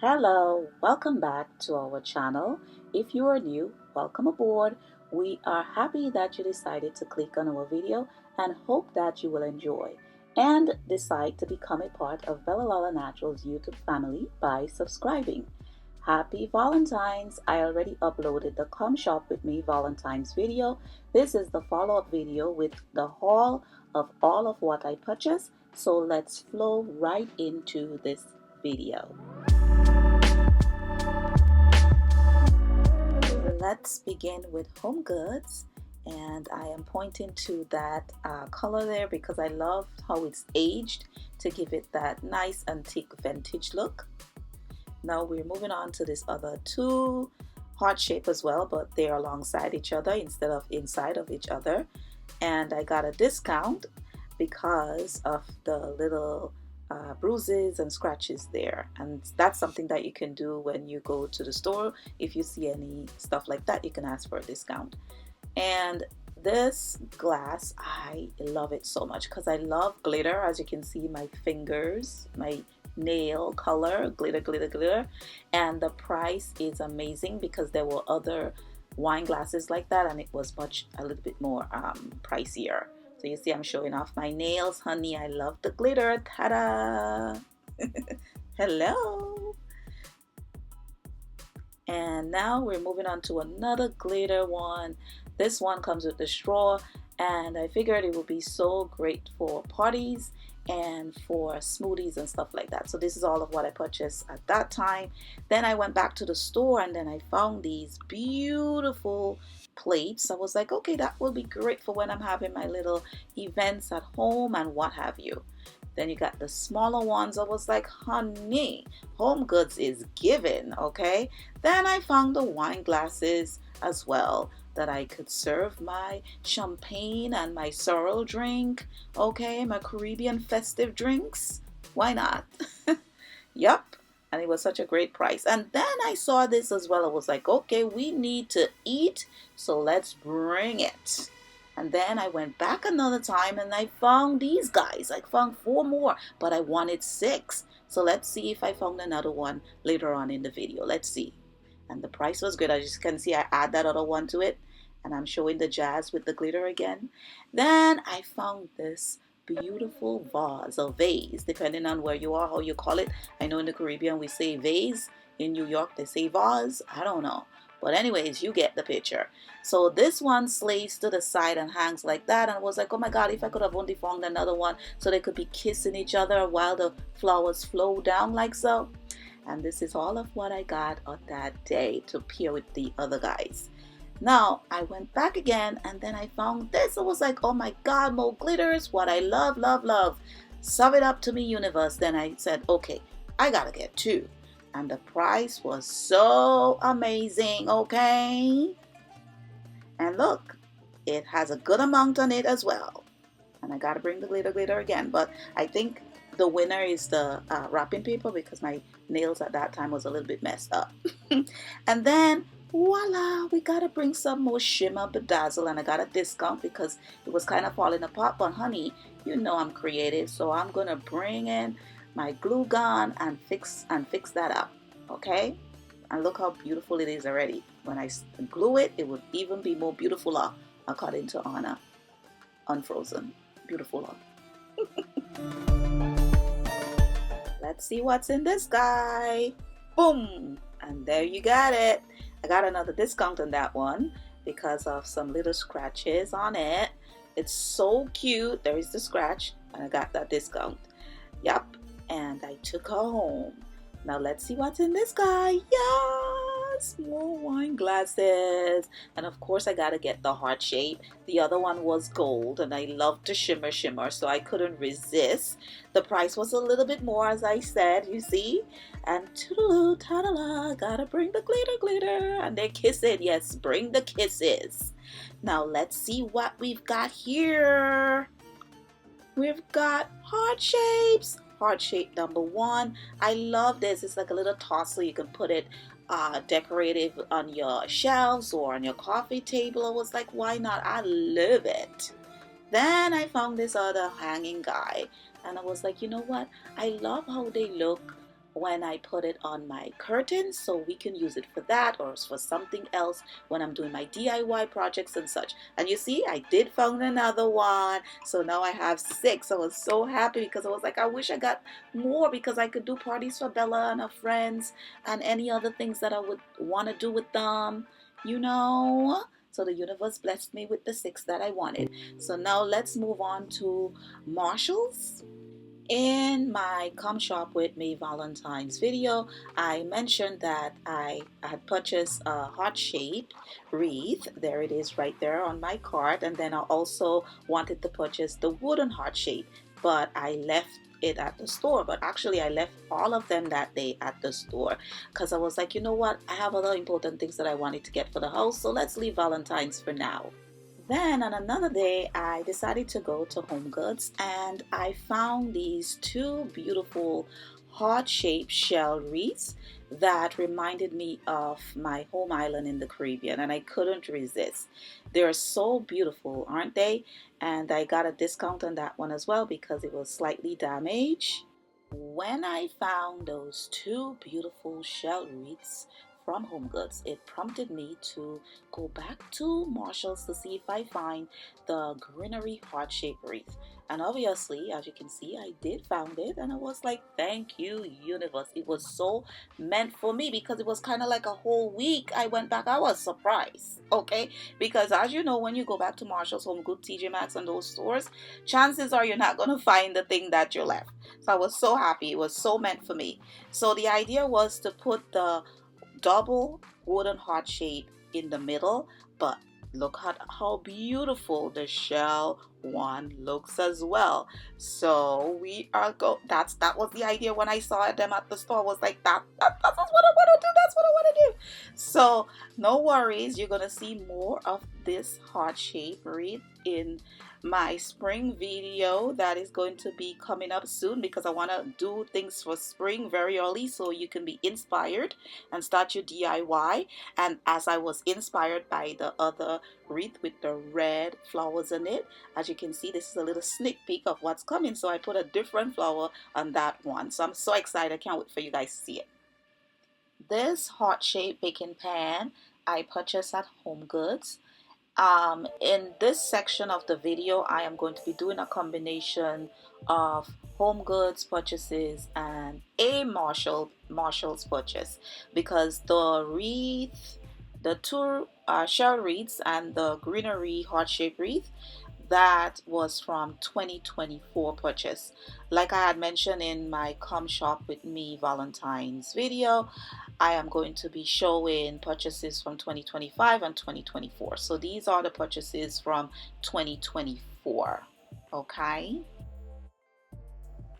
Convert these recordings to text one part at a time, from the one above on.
Hello, welcome back to our channel. If you are new, welcome aboard. We are happy that you decided to click on our video and hope that you will enjoy and decide to become a part of Bella Naturals YouTube family by subscribing. Happy Valentines! I already uploaded the Come Shop with Me Valentines video. This is the follow-up video with the haul of all of what I purchased. So let's flow right into this video. Let's begin with Home Goods, and I am pointing to that color there because I love how it's aged to give it that nice antique vintage look. Now we're moving on to this other two heart shape as well, but they're alongside each other instead of inside of each other, and I got a discount because of the little bruises and scratches there, and that's something that you can do when you go to the store. If you see any stuff like that, you can ask for a discount. And this glass, I love it so much because I love glitter. As you can see, my fingers, my nail color, glitter, and the price is amazing because there were other wine glasses like that and it was a little bit more pricier. So you see I'm showing off my nails, honey. I love the glitter. Ta-da! Hello! And now we're moving on to another glitter one. This one comes with the straw, and I figured it would be so great for parties and for smoothies and stuff like that. So this is all of what I purchased at that time. Then I went back to the store and then I found these beautiful plates. I was like, okay, that will be great for when I'm having my little events at home and what have you. Then you got the smaller ones. I was like, honey, Home Goods is given, okay? Then I found the wine glasses as well that I could serve my champagne and my sorrel drink, okay? My Caribbean festive drinks. Why not? Yup. And it was such a great price. And then I saw this as well. I was like, okay, we need to eat, so let's bring it. And then I went back another time and I found these guys. I found 4 more, but I wanted 6. So let's see if I found another one later on in the video. Let's see. And the price was good. As you can see, I add that other one to it. And I'm showing the jazz with the glitter again. Then I found this beautiful vase or vase, depending on where you are, how you call it. I know in the Caribbean we say vase. In New York they say vase. I don't know. But anyways, you get the picture. So this one slays to the side and hangs like that. And I was like, oh my God, if I could have only found another one so they could be kissing each other while the flowers flow down like so. And this is all of what I got on that day to pair with the other guys. Now I went back again and then I found this. I was like, oh my God, more glitters. What I love, love, love. Serve it up to me, universe. Then I said, okay, I gotta get 2. And the price was so amazing, okay? And look, it has a good amount on it as well. And I gotta bring the glitter again, but I think the winner is the wrapping paper because my nails at that time was a little bit messed up. And then voila, we gotta bring some more shimmer bedazzle, and I got a discount because it was kind of falling apart. But honey, you know I'm creative, so I'm gonna bring in my glue gun and fix that up, okay? And look how beautiful it is already. When I glue it, it would even be more beautiful according to Anna. Unfrozen. Beautiful. Let's see what's in this guy. Boom! And there you got it. I got another discount on that one because of some little scratches on it. It's so cute. There is the scratch and I got that discount. Yup. And I took her home. Now let's see what's in this guy. Yes, more wine glasses. And of course I gotta get the heart shape. The other one was gold and I love to shimmer, so I couldn't resist. The price was a little bit more, as I said, you see. And toodaloo, ta-da-la, gotta bring the glitter. And they're kissing. Yes, bring the kisses. Now let's see what we've got here. We've got heart shapes. Heart shape number 1. I love this. It's like a little tosser. You can put it decorative on your shelves or on your coffee table. I was like, why not? I love it. Then I found this other hanging guy and I was like, you know what? I love how they look when I put it on my curtains, so we can use it for that or for something else when I'm doing my DIY projects and such. And you see, I did found another one, so now I have 6. I was so happy because I was like, I wish I got more because I could do parties for Bella and her friends and any other things that I would want to do with them, you know. So the universe blessed me with the 6 that I wanted. So now let's move on to Marshalls. In my Come Shop With Me Valentine's video, I mentioned that I had purchased a heart-shaped wreath. There it is right there on my cart. And then I also wanted to purchase the wooden heart shape, but I left it at the store. But actually, I left all of them that day at the store because I was like, you know what? I have other important things that I wanted to get for the house, so let's leave Valentine's for now. Then on another day, I decided to go to Home Goods and I found these 2 beautiful heart-shaped shell wreaths that reminded me of my home island in the Caribbean, and I couldn't resist. They're so beautiful, aren't they? And I got a discount on that one as well because it was slightly damaged. When I found those 2 beautiful shell wreaths from Home Goods, it prompted me to go back to Marshall's to see if I find the greenery heart-shaped wreath. And obviously, as you can see, I did found it and I was like, thank you, universe. It was so meant for me because it was kind of like a whole week I went back. I was surprised, okay? Because as you know, when you go back to Marshall's, Home Goods, TJ Maxx, and those stores, chances are you're not going to find the thing that you left. So I was so happy. It was so meant for me. So the idea was to put the double wooden heart shape in the middle, but look at how beautiful the shell one looks as well. So we are that was the idea when I saw them at the store. I was like, that's what I want to do. That's what I want to do. So no worries, you're gonna see more of this heart shape wreath in my spring video that is going to be coming up soon because I want to do things for spring very early so you can be inspired and start your DIY. And as I was inspired by the other wreath with the red flowers in it, as you can see, this is a little sneak peek of what's coming. So I put a different flower on that one. So I'm so excited. I can't wait for you guys to see it. This heart-shaped baking pan I purchased at Home Goods. In this section of the video, I am going to be doing a combination of Home Goods purchases and a Marshall's purchase because the wreath, the 2 shell wreaths and the greenery heart-shaped wreath, that was from 2024 purchase. Like I had mentioned in my Come Shop With Me Valentine's video, I am going to be showing purchases from 2025 and 2024. So these are the purchases from 2024. Okay.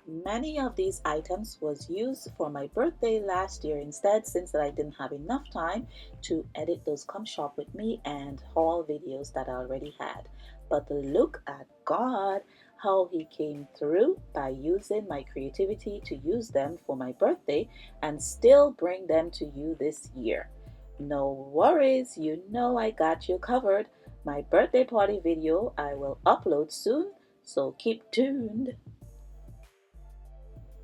Many of these items was used for my birthday last year instead, since that I didn't have enough time to edit those Come Shop With Me and haul videos that I already had. But look at God, how he came through by using my creativity to use them for my birthday and still bring them to you this year. No worries, you know I got you covered. My birthday party video I will upload soon, so keep tuned.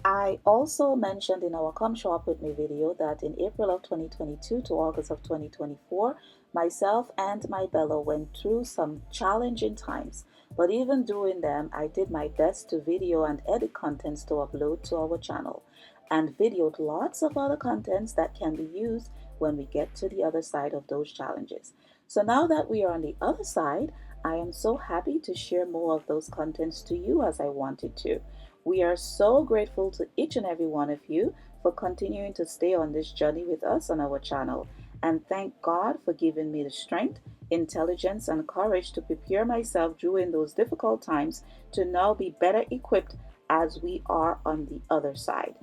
I also mentioned in our Come Show Up With Me video that in April of 2022 to August of 2024, myself and my Bella went through some challenging times. But even during them, I did my best to video and edit contents to upload to our channel and videoed lots of other contents that can be used when we get to the other side of those challenges. So now that we are on the other side, I am so happy to share more of those contents to you as I wanted to. We are so grateful to each and every one of you for continuing to stay on this journey with us on our channel. And thank God for giving me the strength, intelligence, and courage to prepare myself during those difficult times to now be better equipped as we are on the other side.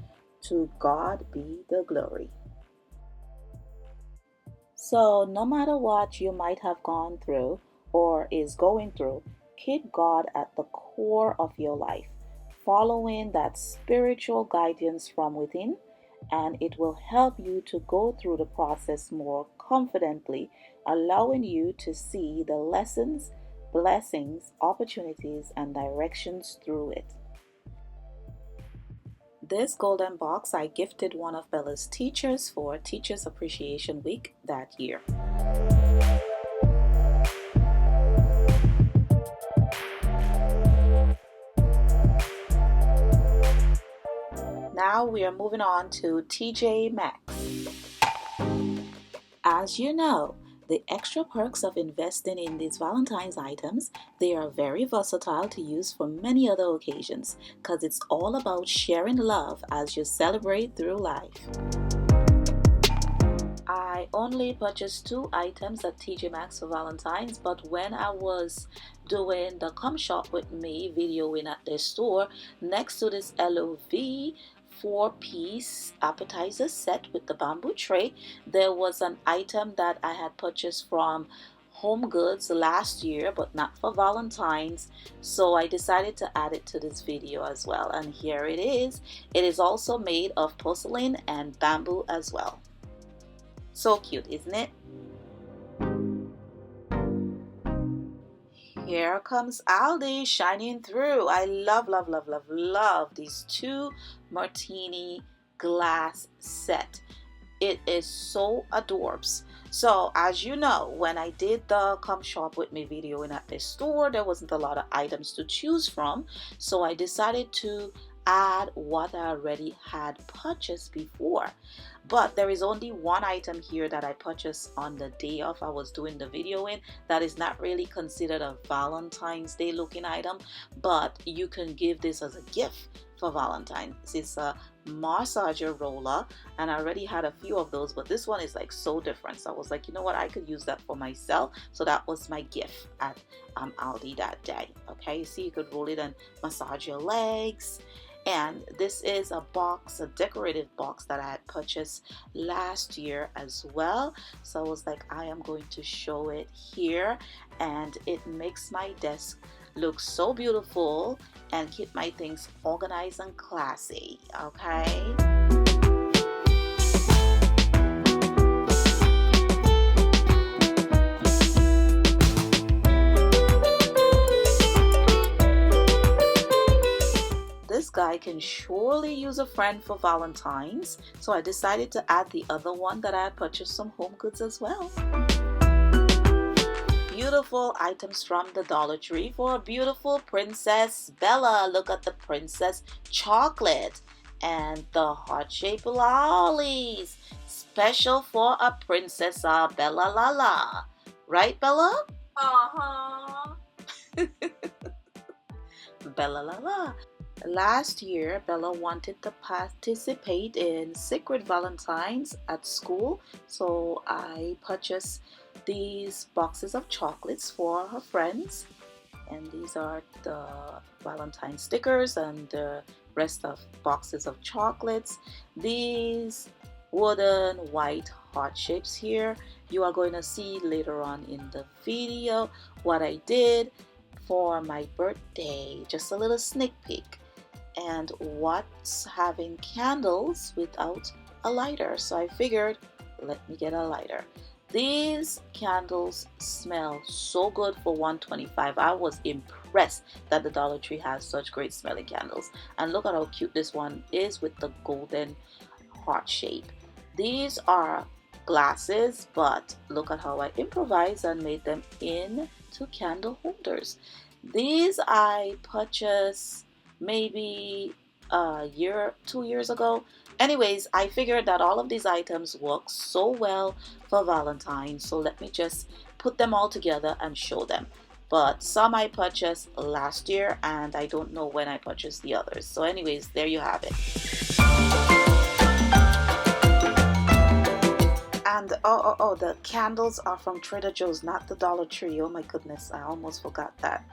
To God be the glory. So, no matter what you might have gone through or is going through, keep God at the core of your life, following that spiritual guidance from within, and it will help you to go through the process more confidently, allowing you to see the lessons, blessings, opportunities, and directions through it. This golden box I gifted one of Bella's teachers for Teachers Appreciation Week that year. Now we are moving on to TJ Maxx. As you know, the extra perks of investing in these Valentine's items, they are very versatile to use for many other occasions because it's all about sharing love as you celebrate through life. I only purchased 2 items at TJ Maxx for Valentine's, but when I was doing the Come Shop With Me videoing at their store, next to this LOV 4-piece appetizer set with the bamboo tray, there was an item that I had purchased from Home Goods last year, but not for Valentine's, so I decided to add it to this video as well, and here it is. It is also made of porcelain and bamboo as well. So cute, isn't it? Here comes Aldi shining through. I love these 2 martini glass set. It is so adorbs. So as you know, when I did the Come Shop With Me video in at this store, there wasn't a lot of items to choose from, so I decided to add what I already had purchased before. But there is only one item here that I purchased on the day of I was doing the video in that is not really considered a Valentine's Day looking item, but you can give this as a gift for Valentine's. It's a massager roller, and I already had a few of those, but this one is like so different, so I was like, you know what, I could use that for myself. So that was my gift at Aldi that day. Okay, you see, you could roll it and massage your legs. And this is a box, a decorative box that I had purchased last year as well. So I was like, I am going to show it here, and it makes my desk look so beautiful and keep my things organized and classy. Okay. This guy can surely use a friend for Valentine's, so I decided to add the other one that I had purchased from Home Goods as well. Beautiful items from the Dollar Tree for a beautiful Princess Bella. Look at the princess chocolate and the heart-shaped lollies. Special for a Princess Bella Lala. Right, Bella? Uh-huh. Bella Lala. Last year, Bella wanted to participate in Secret Valentines at school, so I purchased these boxes of chocolates for her friends, and these are the Valentine stickers and the rest of boxes of chocolates. These wooden white heart shapes here, you are going to see later on in the video what I did for my birthday, just a little sneak peek. And what's having candles without a lighter? So I figured, let me get a lighter. These candles smell so good for $1.25. I was impressed that the Dollar Tree has such great smelling candles. And look at how cute this one is with the golden heart shape. These are glasses, but look at how I improvised and made them into candle holders. These I purchased maybe a year, 2 years ago. Anyways, I figured that all of these items work so well for Valentine's, so let me just put them all together and show them. But some I purchased last year, and I don't know when I purchased the others. So anyways, there you have it. And the candles are from Trader Joe's, not the Dollar Tree. Oh my goodness, I almost forgot that.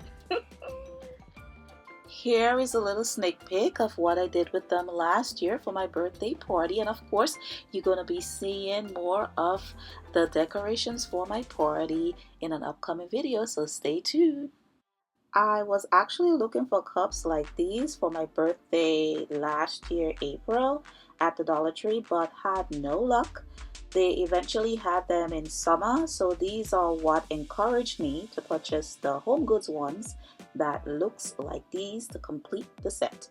Here is a little sneak peek of what I did with them last year for my birthday party, and of course you're going to be seeing more of the decorations for my party in an upcoming video, so stay tuned. I was actually looking for cups like these for my birthday last year, April, at the Dollar Tree, but had no luck. They eventually had them in summer, so these are what encouraged me to purchase the Home Goods ones that looks like these to complete the set.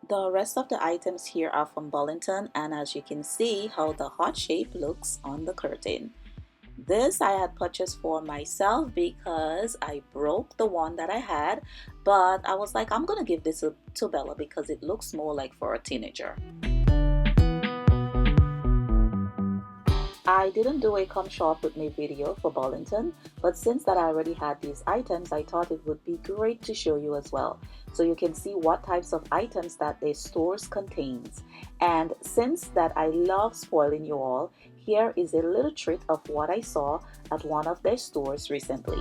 The rest of the items here are from Valentine, and as you can see how the heart shape looks on the curtain. This I had purchased for myself because I broke the one that I had, but I was like, I'm gonna give this to Bella because it looks more like for a teenager. I didn't do a come shop with me video for Burlington, but since that I already had these items, I thought it would be great to show you as well. So you can see what types of items that their stores contains. And since that I love spoiling you all, here is a little treat of what I saw at one of their stores recently.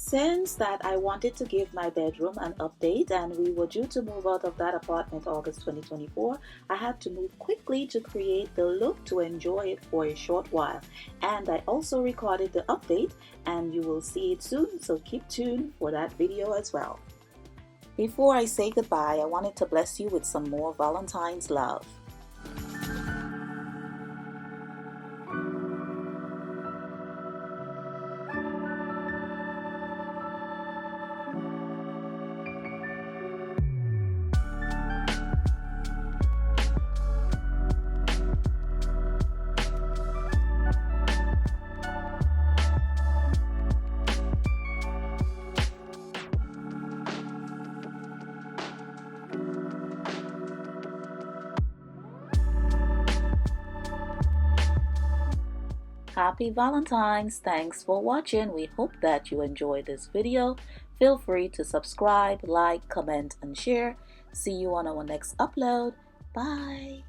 Since that I wanted to give my bedroom an update and we were due to move out of that apartment August 2024, I had to move quickly to create the look to enjoy it for a short while. And I also recorded the update and you will see it soon, so keep tuned for that video as well. Before I say goodbye, I wanted to bless you with some more Valentine's love. Happy Valentine's! Thanks for watching. We hope that you enjoyed this video. Feel free to subscribe, like, comment, and share. See you on our next upload. Bye!